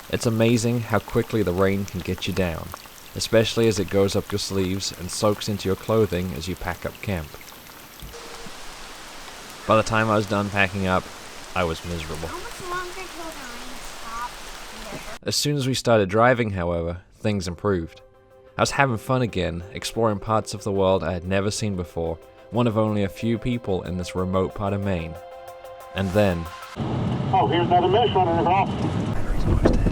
It's amazing how quickly the rain can get you down, especially as it goes up your sleeves and soaks into your clothing as you pack up camp. By the time I was done packing up, I was miserable. How much longer till the rain stops? As soon as we started driving, however, things improved. I was having fun again, exploring parts of the world I had never seen before, one of only a few people in this remote part of Maine. And then... Oh, here's another mesh running across. Battery's almost dead.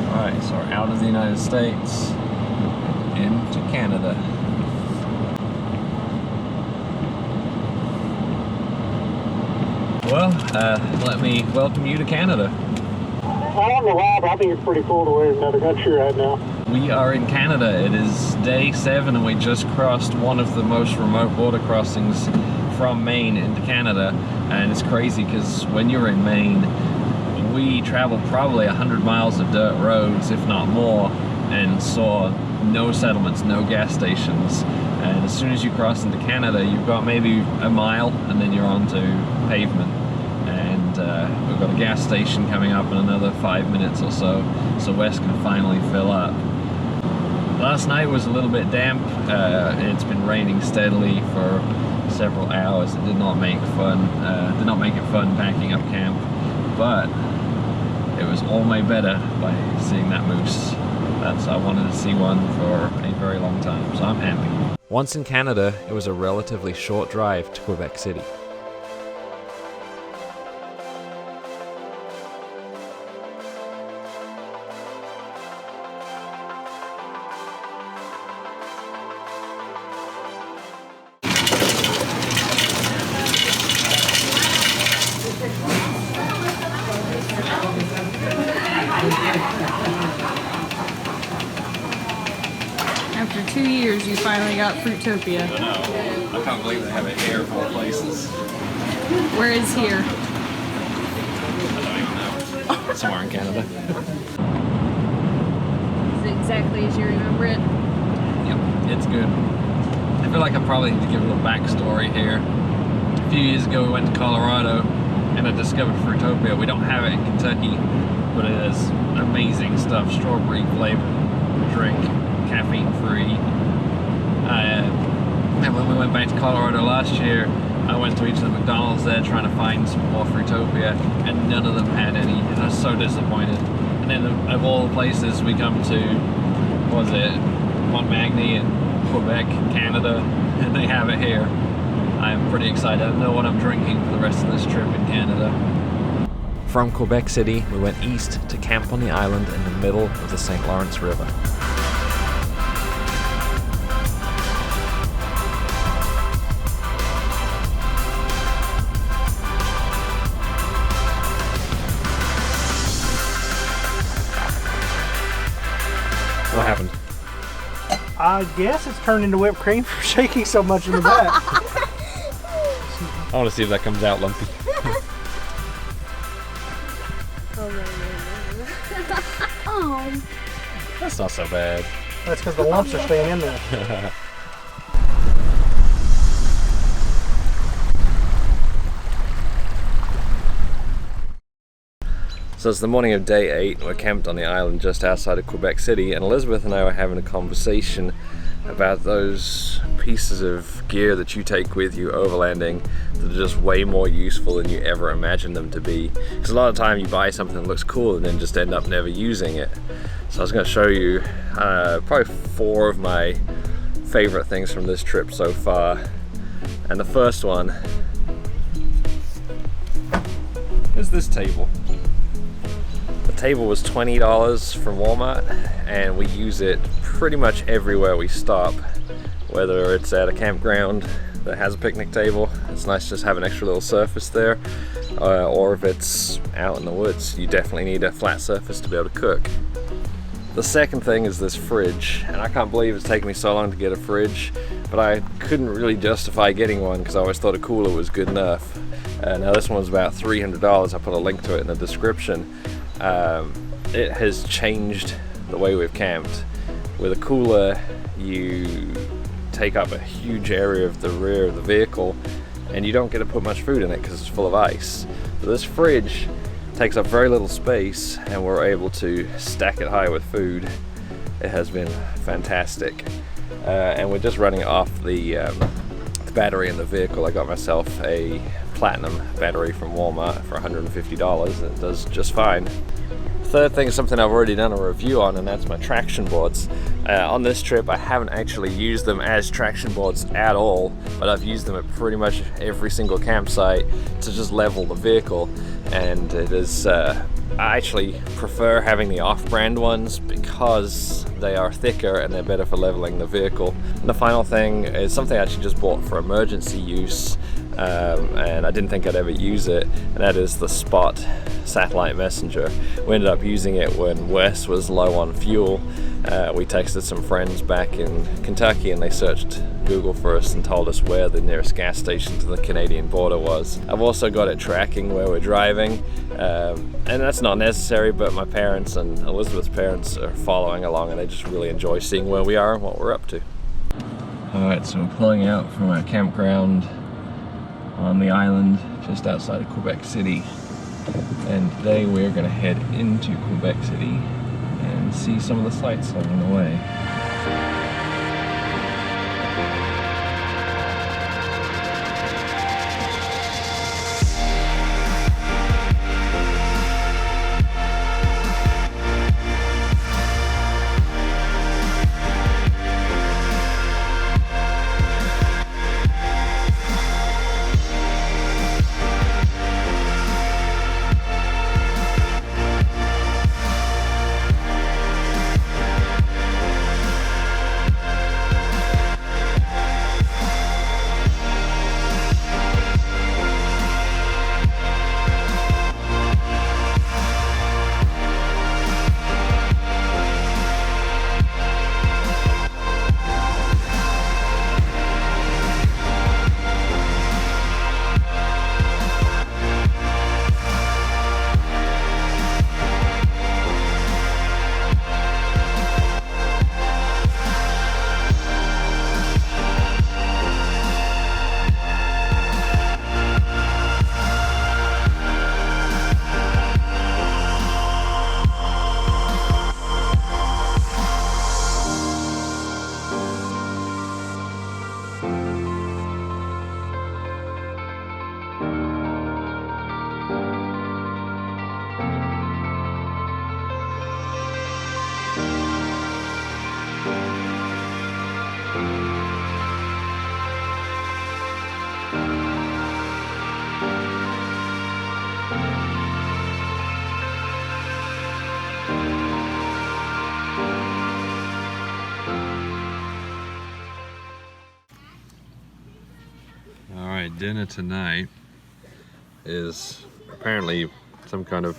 Alright, so we're out of the United States into Canada. Well, let me welcome you to Canada. I don't know why, but I think it's pretty cool the way another country right now. We are in Canada. It is day 7 and we just crossed one of the most remote border crossings from Maine into Canada. And it's crazy because when you're in Maine, we traveled probably 100 miles of dirt roads, if not more, and saw no settlements, no gas stations. And as soon as you cross into Canada, you've got maybe a mile and then you're onto pavement. And we've got a gas station coming up in another 5 minutes or so, so Wes can finally fill up. Last night was a little bit damp. It's been raining steadily for several hours. It did not make it fun packing up camp, but it was all made better by seeing that moose. I wanted to see one for a very long time, so I'm happy. Once in Canada, it was a relatively short drive to Quebec City. After 2 years, you finally got Fruitopia. I know. I can't believe they have it here of all places. Where is here? I don't even know. Somewhere in Canada. Is it exactly as you remember it? Yep, it's good. I feel like I probably need to give a little backstory here. A few years ago we went to Colorado and I discovered Fruitopia. We don't have it in Kentucky, but it is amazing stuff. Strawberry flavored drink, caffeine free. And when we went back to Colorado last year, I went to each of the McDonald's there trying to find some more Fruitopia, and none of them had any, and I was so disappointed. And then of all the places we come to, what was it, Montmagny in Quebec, Canada, and they have it here. I'm pretty excited. I know what I'm drinking for the rest of this trip in Canada. From Quebec City, we went east to camp on the island in the middle of the St. Lawrence River. What happened? I guess it's turned into whipped cream for shaking so much in the back. I want to see if that comes out lumpy. Oh. That's not so bad. That's because the lumps are staying in there. So it's the morning of day 8, we're camped on the island just outside of Quebec City, and Elizabeth and I were having a conversation about those pieces of gear that you take with you overlanding that are just way more useful than you ever imagined them to be. Because a lot of the time you buy something that looks cool and then just end up never using it. So I was going to show you probably 4 of my favorite things from this trip so far. And the first one is this table. The table was $20 from Walmart, and we use it pretty much everywhere we stop. Whether it's at a campground that has a picnic table, it's nice to just have an extra little surface there, or if it's out in the woods, you definitely need a flat surface to be able to cook. The second thing is this fridge, and I can't believe it's taken me so long to get a fridge, but I couldn't really justify getting one because I always thought a cooler was good enough. Now this one was about $300. I put a link to it in the description. It has changed the way we've camped. With a cooler, you take up a huge area of the rear of the vehicle and you don't get to put much food in it because it's full of ice. But this fridge takes up very little space and we're able to stack it high with food. It has been fantastic. And we're just running it off the battery in the vehicle. I got myself a platinum battery from Walmart for $150 and it does just fine. Third thing is something I've already done a review on, and that's my traction boards. On this trip I haven't actually used them as traction boards at all, but I've used them at pretty much every single campsite to just level the vehicle, and it is I actually prefer having the off-brand ones because they are thicker and they're better for leveling the vehicle. And the final thing is something I actually just bought for emergency use, and I didn't think I'd ever use it, and that is the Spot satellite messenger. We ended up using it when Wes was low on fuel. We texted some friends back in Kentucky and they searched Google for us and told us where the nearest gas station to the Canadian border was. I've also got it tracking where we're driving, and that's not necessary, but my parents and Elizabeth's parents are following along and they just really enjoy seeing where we are and what we're up to. Alright, so we're pulling out from our campground on the island just outside of Quebec City, and today we're going to head into Quebec City and see some of the sights along the way. Alright, dinner tonight is apparently some kind of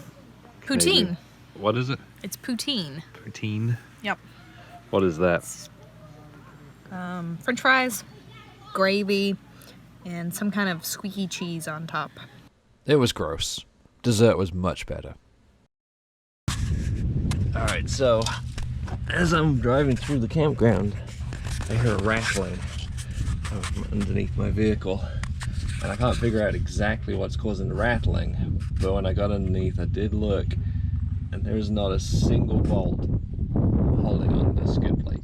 Canadian. Poutine. What is it? It's poutine. Poutine? Yep. What is that? French fries, gravy, and some kind of squeaky cheese on top. It was gross. Dessert was much better. Alright, so as I'm driving through the campground, I hear a rattling from underneath my vehicle, and I can't figure out exactly what's causing the rattling, but when I got underneath I did look, and there's not a single bolt holding on the skid plate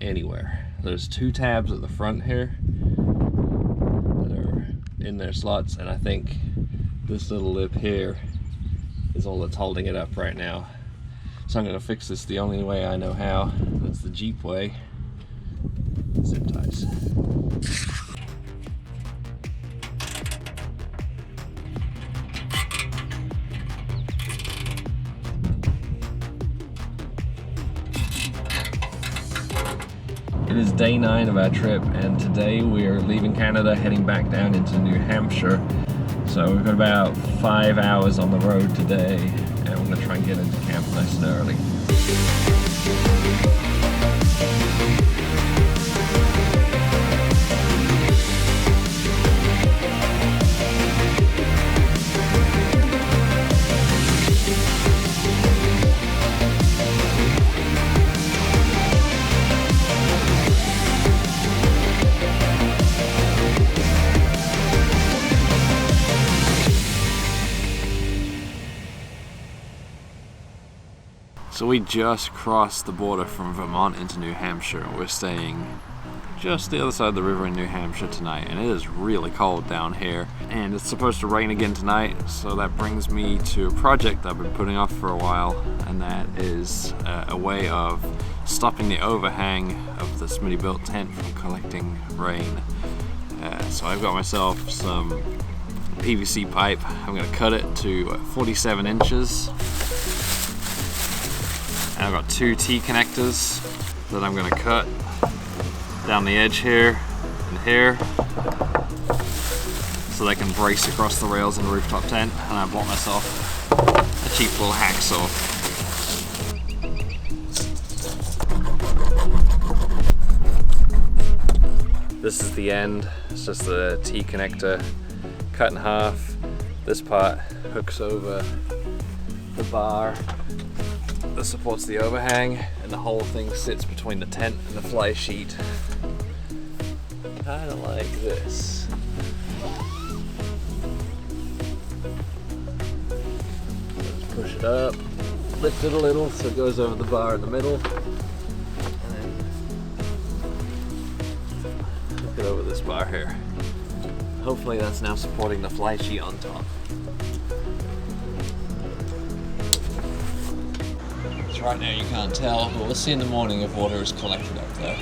anywhere. There's two tabs at the front here that are in their slots, and I think this little lip here is all that's holding it up right now. So I'm going to fix this the only way I know how. That's the Jeep way. Zip ties. It is day 9 of our trip, and today we're leaving Canada, heading back down into New Hampshire. So we've got about 5 hours on the road today, and we're going to try and get into camp nice and early. So we just crossed the border from Vermont into New Hampshire. We're staying just the other side of the river in New Hampshire tonight, and it is really cold down here. And it's supposed to rain again tonight, so that brings me to a project I've been putting off for a while, and that is a way of stopping the overhang of the Smitty-built tent from collecting rain. So I've got myself some PVC pipe. I'm going to cut it to 47 inches. And I've got 2 T-connectors that I'm going to cut down the edge here and here so they can brace across the rails in the rooftop tent. And I bought myself a cheap little hacksaw. This is the end. It's just the T-connector cut in half. This part hooks over the bar that supports the overhang, and the whole thing sits between the tent and the fly sheet. Kinda like this. Let's push it up, lift it a little so it goes over the bar in the middle, and then hook it over this bar here. Hopefully that's now supporting the fly sheet on top. Right now you can't tell, but we'll see in the morning if water is collected up there.